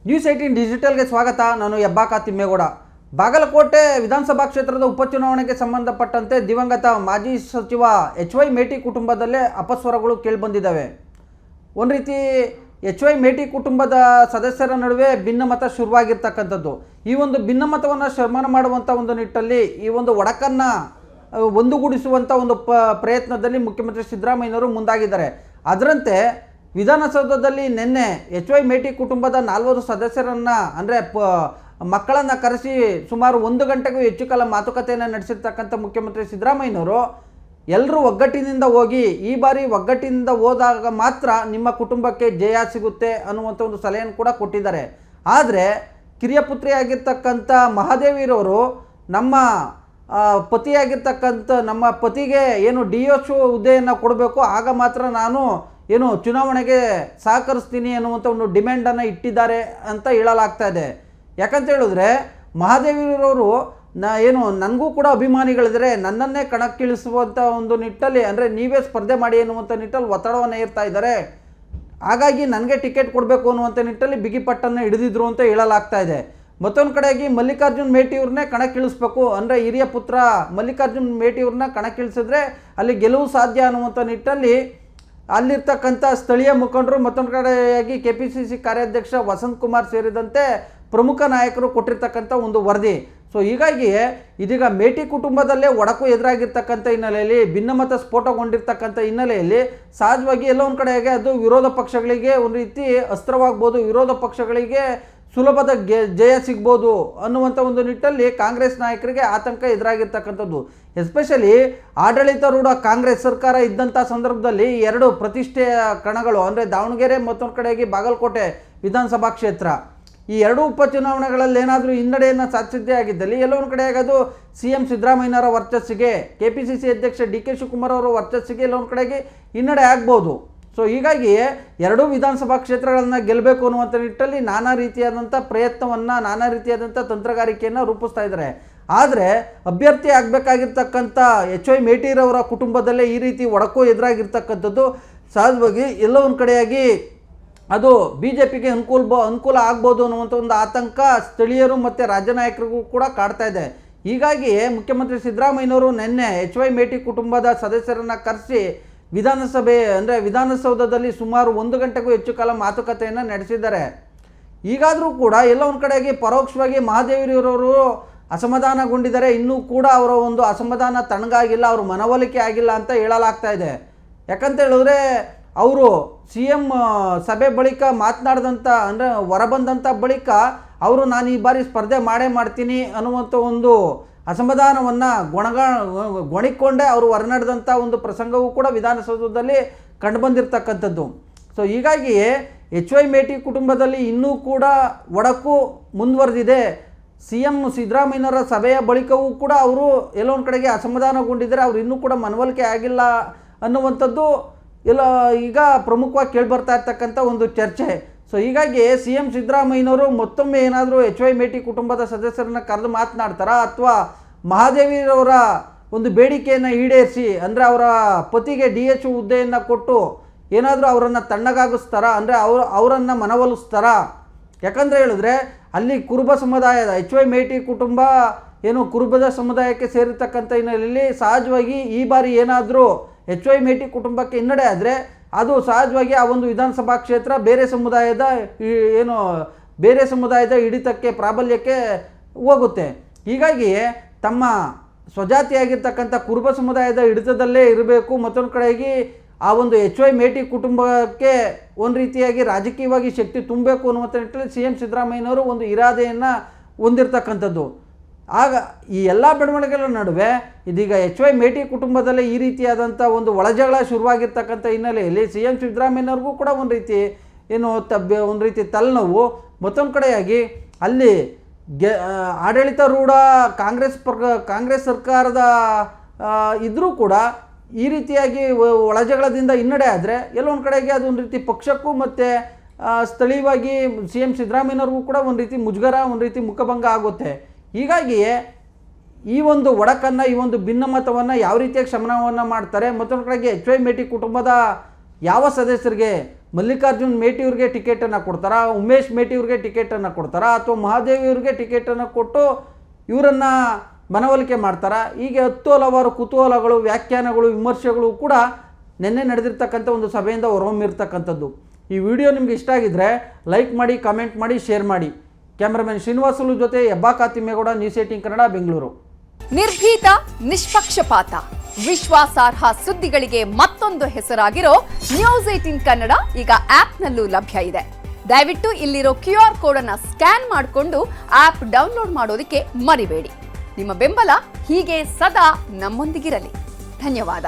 News18 ಡಿಜಿಟಲ್ಗೆ ಸ್ವಾಗತ. ನಾನು ಹೆಬ್ಬಾಕ ತಿಮ್ಮೇಗೌಡ. ಬಾಗಲಕೋಟೆ ವಿಧಾನಸಭಾ ಕ್ಷೇತ್ರದ ಉಪಚುನಾವಣೆಗೆ ಸಂಬಂಧಪಟ್ಟಂತೆ ದಿವಂಗತ ಮಾಜಿ ಸಚಿವ ಎಚ್.ವೈ. ಮೇಟಿ ಕುಟುಂಬದಲ್ಲೇ ಅಪಸ್ವರಗಳು ಕೇಳಿಬಂದಿದ್ದಾವೆ. ಒಂದು ರೀತಿ ಎಚ್.ವೈ. ಮೇಟಿ ಕುಟುಂಬದ ಸದಸ್ಯರ ನಡುವೆ ಭಿನ್ನಮತ ಶುರುವಾಗಿರ್ತಕ್ಕಂಥದ್ದು. ಈ ಒಂದು ಭಿನ್ನಮತವನ್ನು ಶಮನ ಮಾಡುವಂಥ ಒಂದು ನಿಟ್ಟಲ್ಲಿ ಈ ಒಂದು ಒಡಕನ್ನು ಒಂದುಗೂಡಿಸುವಂಥ ಒಂದು ಪ್ರಯತ್ನದಲ್ಲಿ ಮುಖ್ಯಮಂತ್ರಿ ಸಿದ್ದರಾಮಯ್ಯನವರು ಮುಂದಾಗಿದ್ದಾರೆ. ಅದರಂತೆ ವಿಧಾನಸೌಧದಲ್ಲಿ ನಿನ್ನೆ ಎಚ್.ವೈ. ಮೇಟಿ ಕುಟುಂಬದ 40 ಸದಸ್ಯರನ್ನು ಅಂದರೆ ಮಕ್ಕಳನ್ನು ಕರೆಸಿ ಸುಮಾರು 1 ಗಂಟೆಗೂ ಹೆಚ್ಚು ಕಾಲ ಮಾತುಕತೆಯನ್ನು ನಡೆಸಿರ್ತಕ್ಕಂಥ ಮುಖ್ಯಮಂತ್ರಿ ಸಿದ್ದರಾಮಯ್ಯನವರು ಎಲ್ಲರೂ ಒಗ್ಗಟ್ಟಿನಿಂದ ಹೋಗಿ ಈ ಬಾರಿ ಒಗ್ಗಟ್ಟಿನಿಂದ ಹೋದಾಗ ಮಾತ್ರ ನಿಮ್ಮ ಕುಟುಂಬಕ್ಕೆ ಜಯ ಸಿಗುತ್ತೆ ಅನ್ನುವಂಥ ಒಂದು ಸಲಹೆಯನ್ನು ಕೂಡ ಕೊಟ್ಟಿದ್ದಾರೆ. ಆದರೆ ಕಿರಿಯ ಪುತ್ರಿಯಾಗಿರ್ತಕ್ಕಂಥ ಮಹಾದೇವಿರವರು ನಮ್ಮ ಪತಿಯಾಗಿರ್ತಕ್ಕಂಥ ನಮ್ಮ ಪತಿಗೆ ಏನು DSO ಹುದ್ದೆಯನ್ನು ಕೊಡಬೇಕು, ಆಗ ಮಾತ್ರ ನಾನು ಏನು ಚುನಾವಣೆಗೆ ಸಹಕರಿಸ್ತೀನಿ ಅನ್ನುವಂಥ ಒಂದು ಡಿಮ್ಯಾಂಡನ್ನು ಇಟ್ಟಿದ್ದಾರೆ ಅಂತ ಹೇಳಲಾಗ್ತಾ ಇದೆ. ಯಾಕಂತ ಹೇಳಿದ್ರೆ ಮಹಾದೇವಿರವರು ನನಗೂ ಕೂಡ ಅಭಿಮಾನಿಗಳಿದ್ದಾರೆ, ನನ್ನನ್ನೇ ಕಣಕ್ಕಿಳಿಸುವಂಥ ಒಂದು ನಿಟ್ಟಲ್ಲಿ ಅಂದರೆ ನೀವೇ ಸ್ಪರ್ಧೆ ಮಾಡಿ ಅನ್ನುವಂಥ ನಿಟ್ಟಲ್ಲಿ ಒತ್ತಡವನ್ನು ಏರ್ತಾ ಇದ್ದಾರೆ. ಹಾಗಾಗಿ ನನಗೆ ಟಿಕೆಟ್ ಕೊಡಬೇಕು ಅನ್ನುವಂಥ ನಿಟ್ಟಲ್ಲಿ ಬಿಗಿಪಟ್ಟನ್ನು ಹಿಡಿದಿದ್ರು ಅಂತ ಹೇಳಲಾಗ್ತಾ ಇದೆ. ಮತ್ತೊಂದು ಕಡೆಯಾಗಿ ಮಲ್ಲಿಕಾರ್ಜುನ್ ಮೇಟಿಯವ್ರನ್ನೇ ಕಣಕ್ಕಿಳಿಸ್ಬೇಕು ಅಂದರೆ ಹಿರಿಯ ಪುತ್ರ ಮಲ್ಲಿಕಾರ್ಜುನ್ ಮೇಟಿಯವ್ರನ್ನ ಕಣಕ್ಕಿಳಿಸಿದ್ರೆ ಅಲ್ಲಿ ಗೆಲುವು ಸಾಧ್ಯ ಅನ್ನುವಂಥ ನಿಟ್ಟಲ್ಲಿ ಅಲ್ಲಿರ್ತಕ್ಕಂಥ ಸ್ಥಳೀಯ ಮುಖಂಡರು, ಮತ್ತೊಂದು ಕಡೆಯಾಗಿ KPCC ಕಾರ್ಯಾಧ್ಯಕ್ಷ ವಸಂತ್ ಕುಮಾರ್ ಸೇರಿದಂತೆ ಪ್ರಮುಖ ನಾಯಕರು ಕೊಟ್ಟಿರ್ತಕ್ಕಂಥ ಒಂದು ವರದಿ. ಸೊ ಹೀಗಾಗಿ ಇದೀಗ ಮೇಟಿ ಕುಟುಂಬದಲ್ಲೇ ಒಡಕು ಎದುರಾಗಿರ್ತಕ್ಕಂಥ ಹಿನ್ನೆಲೆಯಲ್ಲಿ, ಭಿನ್ನಮತ ಸ್ಫೋಟಗೊಂಡಿರ್ತಕ್ಕಂಥ ಹಿನ್ನೆಲೆಯಲ್ಲಿ ಸಹಜವಾಗಿ ಎಲ್ಲ ಒಂದು ಕಡೆಗೆ ಅದು ವಿರೋಧ ಪಕ್ಷಗಳಿಗೆ ಒಂದು ರೀತಿ ಅಸ್ತ್ರವಾಗ್ಬೋದು, ವಿರೋಧ ಪಕ್ಷಗಳಿಗೆ ಸುಲಭದ ಜಯ ಸಿಗ್ಬೋದು ಅನ್ನುವಂಥ ಒಂದು ನಿಟ್ಟಲ್ಲಿ ಕಾಂಗ್ರೆಸ್ ನಾಯಕರಿಗೆ ಆತಂಕ ಎದುರಾಗಿರ್ತಕ್ಕಂಥದ್ದು. ಎಸ್ಪೆಷಲಿ ಆಡಳಿತಾರೂಢ ಕಾಂಗ್ರೆಸ್ ಸರ್ಕಾರ ಇದ್ದಂಥ ಸಂದರ್ಭದಲ್ಲಿ 2 ಪ್ರತಿಷ್ಠೆಯ ಕಣಗಳು ಅಂದರೆ ದಾವಣಗೆರೆ ಮತ್ತೊಂದು ಕಡೆಯಾಗಿ ಬಾಗಲಕೋಟೆ ವಿಧಾನಸಭಾ ಕ್ಷೇತ್ರ, ಈ 2 ಉಪಚುನಾವಣೆಗಳಲ್ಲಿ ಏನಾದರೂ ಹಿನ್ನಡೆಯನ್ನು ಸಾಧಿಸಿದ್ದೇ ಆಗಿದ್ದಲ್ಲಿ ಎಲ್ಲೋ ಒಂದು ಕಡೆಯಾಗಿ ಅದು CM ಸಿದ್ದರಾಮಯ್ಯನವರ ವರ್ಚಸ್ಸಿಗೆ, KPCC ಅಧ್ಯಕ್ಷ DK ಶಿವಕುಮಾರ್ ಅವರ ವರ್ಚಸ್ಸಿಗೆ ಎಲ್ಲೋ ಒಂದು ಕಡೆಗೆ ಹಿನ್ನಡೆ ಆಗ್ಬೋದು. ಸೊ ಹೀಗಾಗಿ 2 ವಿಧಾನಸಭಾ ಕ್ಷೇತ್ರಗಳನ್ನು ಗೆಲ್ಲಬೇಕು ಅನ್ನುವಂಥ ನಿಟ್ಟಲ್ಲಿ ನಾನಾ ರೀತಿಯಾದಂಥ ಪ್ರಯತ್ನವನ್ನು, ನಾನಾ ರೀತಿಯಾದಂಥ ತಂತ್ರಗಾರಿಕೆಯನ್ನು ರೂಪಿಸ್ತಾ ಇದ್ದಾರೆ. ಆದರೆ ಅಭ್ಯರ್ಥಿ ಆಗಬೇಕಾಗಿರ್ತಕ್ಕಂಥ ಎಚ್.ವೈ. ಮೇಟಿರವರ ಕುಟುಂಬದಲ್ಲೇ ಈ ರೀತಿ ಒಡಕು ಎದುರಾಗಿರ್ತಕ್ಕಂಥದ್ದು ಸಹಜವಾಗಿ ಎಲ್ಲೋ ಒಂದು ಕಡೆಯಾಗಿ ಅದು BJPಗೆ ಅನುಕೂಲ ಆಗ್ಬೋದು ಅನ್ನುವಂಥ ಒಂದು ಆತಂಕ ಸ್ಥಳೀಯರು ಮತ್ತು ರಾಜ್ಯ ನಾಯಕರಿಗೂ ಕೂಡ ಕಾಡ್ತಾ ಇದೆ. ಹೀಗಾಗಿ ಮುಖ್ಯಮಂತ್ರಿ ಸಿದ್ದರಾಮಯ್ಯನವರು ನಿನ್ನೆ ಎಚ್.ವೈ. ಮೇಟಿ ಕುಟುಂಬದ ಸದಸ್ಯರನ್ನು ಕರೆಸಿ ವಿಧಾನಸಭೆ ಅಂದರೆ ವಿಧಾನಸೌಧದಲ್ಲಿ ಸುಮಾರು 1 ಗಂಟೆಗೂ ಹೆಚ್ಚು ಕಾಲ ಮಾತುಕತೆಯನ್ನು ನಡೆಸಿದ್ದಾರೆ. ಈಗಾದರೂ ಕೂಡ ಎಲ್ಲ ಒಂದು ಕಡೆಗೆ ಪರೋಕ್ಷವಾಗಿ ಮಹಾದೇವಿರವರು ಅಸಮಾಧಾನಗೊಂಡಿದ್ದಾರೆ. ಇನ್ನೂ ಕೂಡ ಅವರ ಒಂದು ಅಸಮಾಧಾನ ತಣ್ಣಗಾಗಿಲ್ಲ, ಅವರು ಮನವೊಲಿಕೆ ಆಗಿಲ್ಲ ಅಂತ ಹೇಳಲಾಗ್ತಾ ಇದೆ. ಯಾಕಂತ ಹೇಳಿದ್ರೆ ಅವರು CM ಸಭೆ ಬಳಿಕ ಮಾತನಾಡಿದಂಥ ಅಂದರೆ ಹೊರಬಂದಂಥ ಬಳಿಕ ನಾನು ಈ ಬಾರಿ ಸ್ಪರ್ಧೆ ಮಾಡ್ತೀನಿ ಅನ್ನುವಂಥ ಒಂದು ಅಸಮಾಧಾನವನ್ನು ಗೊಣಿಕೊಂಡೇ ಅವರು ಹೊರನಡೆದಂಥ ಒಂದು ಪ್ರಸಂಗವೂ ಕೂಡ ವಿಧಾನಸೌಧದಲ್ಲಿ ಕಂಡುಬಂದಿರತಕ್ಕಂಥದ್ದು. ಸೊ ಹೀಗಾಗಿ ಎಚ್.ವೈ. ಮೇಟಿ ಕುಟುಂಬದಲ್ಲಿ ಇನ್ನೂ ಕೂಡ ಒಡಕು ಮುಂದುವರೆದಿದೆ. CM ಸಿದ್ದರಾಮಯ್ಯನವರ ಸಭೆಯ ಬಳಿಕವೂ ಕೂಡ ಅವರು ಎಲ್ಲೋ ಒಂದು ಕಡೆಗೆ ಅಸಮಾಧಾನಗೊಂಡಿದ್ದಾರೆ, ಅವರು ಇನ್ನೂ ಕೂಡ ಮನವೊಲಿಕೆ ಆಗಿಲ್ಲ ಅನ್ನುವಂಥದ್ದು ಈಗ ಪ್ರಮುಖವಾಗಿ ಕೇಳಿಬರ್ತಾ ಇರ್ತಕ್ಕಂಥ ಒಂದು ಚರ್ಚೆ. ಸೊ ಹೀಗಾಗಿ CM ಸಿದ್ದರಾಮಯ್ಯನವರು ಮತ್ತೊಮ್ಮೆ ಏನಾದರೂ ಎಚ್.ವೈ. ಮೇಟಿ ಕುಟುಂಬದ ಸದಸ್ಯರನ್ನು ಕರೆದು ಮಾತನಾಡ್ತಾರಾ, ಅಥವಾ ಮಹಾದೇವಿರವರ ಒಂದು ಬೇಡಿಕೆಯನ್ನು ಈಡೇರಿಸಿ ಅಂದರೆ ಅವರ ಪತಿಗೆ DSO ಹುದ್ದೆಯನ್ನು ಕೊಟ್ಟು ಏನಾದರೂ ಅವರನ್ನು ತಣ್ಣಗಾಗಿಸ್ತಾರಾ, ಅಂದರೆ ಅವರನ್ನು ಮನವೊಲಿಸ್ತಾರಾ? ಯಾಕಂದರೆ ಹೇಳಿದ್ರೆ ಅಲ್ಲಿ ಕುರುಬ ಸಮುದಾಯದ ಎಚ್.ವೈ. ಮೇಟಿ ಕುಟುಂಬ ಏನು ಕುರುಬದ ಸಮುದಾಯಕ್ಕೆ ಸೇರಿರ್ತಕ್ಕಂಥ ಹಿನ್ನೆಲೆಯಲ್ಲಿ ಸಹಜವಾಗಿ ಈ ಬಾರಿ ಏನಾದರೂ ಎಚ್.ವೈ. ಮೇಟಿ ಕುಟುಂಬಕ್ಕೆ ಹಿನ್ನಡೆ ಆದರೆ ಅದು ಸಹಜವಾಗಿ ಆ ಒಂದು ವಿಧಾನಸಭಾ ಕ್ಷೇತ್ರ ಬೇರೆ ಸಮುದಾಯದ ಹಿಡಿತಕ್ಕೆ, ಪ್ರಾಬಲ್ಯಕ್ಕೆ ಹೋಗುತ್ತೆ. ಹೀಗಾಗಿ ತಮ್ಮ ಸ್ವಜಾತಿಯಾಗಿರ್ತಕ್ಕಂಥ ಕುರುಬ ಸಮುದಾಯದ ಹಿಡಿತದಲ್ಲೇ ಇರಬೇಕು, ಮತ್ತೊಂದು ಕಡೆಯಾಗಿ ಆ ಒಂದು ಎಚ್.ವೈ. ಮೇಟಿ ಕುಟುಂಬಕ್ಕೆ ಒಂದು ರೀತಿಯಾಗಿ ರಾಜಕೀಯವಾಗಿ ಶಕ್ತಿ ತುಂಬಬೇಕು ಅನ್ನುವಂಥ ನಿಟ್ಟಲ್ಲಿ CM ಸಿದ್ದರಾಮಯ್ಯನವರು ಒಂದು ಇರಾದೆಯನ್ನು ಹೊಂದಿರತಕ್ಕಂಥದ್ದು. ಆಗ ಈ ಎಲ್ಲ ಬೆಳವಣಿಗೆಗಳ ನಡುವೆ ಇದೀಗ ಎಚ್.ವೈ. ಮೇಟಿ ಕುಟುಂಬದಲ್ಲೇ ಈ ರೀತಿಯಾದಂಥ ಒಂದು ಒಳಜಗಳ ಶುರುವಾಗಿರ್ತಕ್ಕಂಥ ಹಿನ್ನೆಲೆಯಲ್ಲಿ CM ಸಿದ್ದರಾಮಯ್ಯನವ್ರಿಗೂ ಕೂಡ ಒಂದು ರೀತಿ ತಲೆನೋವು. ಮತ್ತೊಂದು ಕಡೆಯಾಗಿ ಅಲ್ಲಿ ಆಡಳಿತಾರೂಢ ಕಾಂಗ್ರೆಸ್ ಸರ್ಕಾರದ ಇದ್ದರೂ ಕೂಡ ಈ ರೀತಿಯಾಗಿ ಒಳಜಗಳದಿಂದ ಹಿನ್ನಡೆ ಆದರೆ ಎಲ್ಲೊಂದು ಕಡೆಗೆ ಅದೊಂದು ರೀತಿ ಪಕ್ಷಕ್ಕೂ ಮತ್ತು ಸ್ಥಳೀಯವಾಗಿ CM ಸಿದ್ದರಾಮಯ್ಯನವ್ರಿಗೂ ಕೂಡ ಒಂದು ರೀತಿ ಮುಜುಗರ, ಒಂದು ರೀತಿ ಮುಖಭಂಗ ಆಗುತ್ತೆ. ಹೀಗಾಗಿ ಈ ಒಂದು ಒಡಕನ್ನು, ಈ ಒಂದು ಭಿನ್ನಮತವನ್ನು ಯಾವ ರೀತಿಯಾಗಿ ಶಮನವನ್ನು ಮಾಡ್ತಾರೆ, ಮತ್ತೊಂದು ಕಡೆಗೆ ಎಚ್.ವೈ. ಮೇಟಿ ಕುಟುಂಬದ ಯಾವ ಸದಸ್ಯರಿಗೆ ಮಲ್ಲಿಕಾರ್ಜುನ್ ಮೇಟಿಯವ್ರಿಗೆ ಟಿಕೆಟನ್ನು ಕೊಡ್ತಾರಾ, ಉಮೇಶ್ ಮೇಟಿಯವ್ರಿಗೆ ಟಿಕೆಟನ್ನು ಕೊಡ್ತಾರಾ, ಅಥವಾ ಮಹಾದೇವಿಯವ್ರಿಗೆ ಟಿಕೆಟನ್ನು ಕೊಟ್ಟು ಇವರನ್ನು ಮನವೊಲಿಕೆ ಮಾಡ್ತಾರಾ? ಹೀಗೆ ಹಲವಾರು ಕುತೂಹಲಗಳು, ವ್ಯಾಖ್ಯಾನಗಳು, ವಿಮರ್ಶೆಗಳು ಕೂಡ ನಿನ್ನೆ ನಡೆದಿರ್ತಕ್ಕಂಥ ಒಂದು ಸಭೆಯಿಂದ ಹೊರಹೊಮ್ಮಿರ್ತಕ್ಕಂಥದ್ದು. ಈ ವಿಡಿಯೋ ನಿಮ್ಗೆ ಇಷ್ಟ ಆಗಿದ್ರೆ ಲೈಕ್ ಮಾಡಿ, ಕಮೆಂಟ್ ಮಾಡಿ, ಶೇರ್ ಮಾಡಿ. ಕ್ಯಾಮ್ರಾಮನ್ ಶ್ರೀನಿವಾಸುಲು ಜೊತೆ ಹೆಬ್ಬಾಕ ತಿಮ್ಮೇಗೌಡ, ನ್ಯೂಸ್ 18 ಕನ್ನಡ, ಬೆಂಗಳೂರು. ನಿರ್ಭೀತ, ನಿಷ್ಪಕ್ಷಪಾತ, ವಿಶ್ವಾಸಾರ್ಹ ಸುದ್ದಿಗಳಿಗೆ ಮತ್ತೊಂದು ಹೆಸರಾಗಿರೋ ನ್ಯೂಸ್ 18 ಕನ್ನಡ ಈಗ ಆಪ್ನಲ್ಲೂ ಲಭ್ಯ ಇದೆ. ದಯವಿಟ್ಟು ಇಲ್ಲಿರೋ QR ಕೋಡ್ ಅನ್ನು ಸ್ಕ್ಯಾನ್ ಮಾಡಿಕೊಂಡು ಆಪ್ ಡೌನ್ಲೋಡ್ ಮಾಡೋದಕ್ಕೆ ಮರಿಬೇಡಿ. ನಿಮ್ಮ ಬೆಂಬಲ ಹೀಗೆ ಸದಾ ನಮ್ಮೊಂದಿಗಿರಲಿ. ಧನ್ಯವಾದ.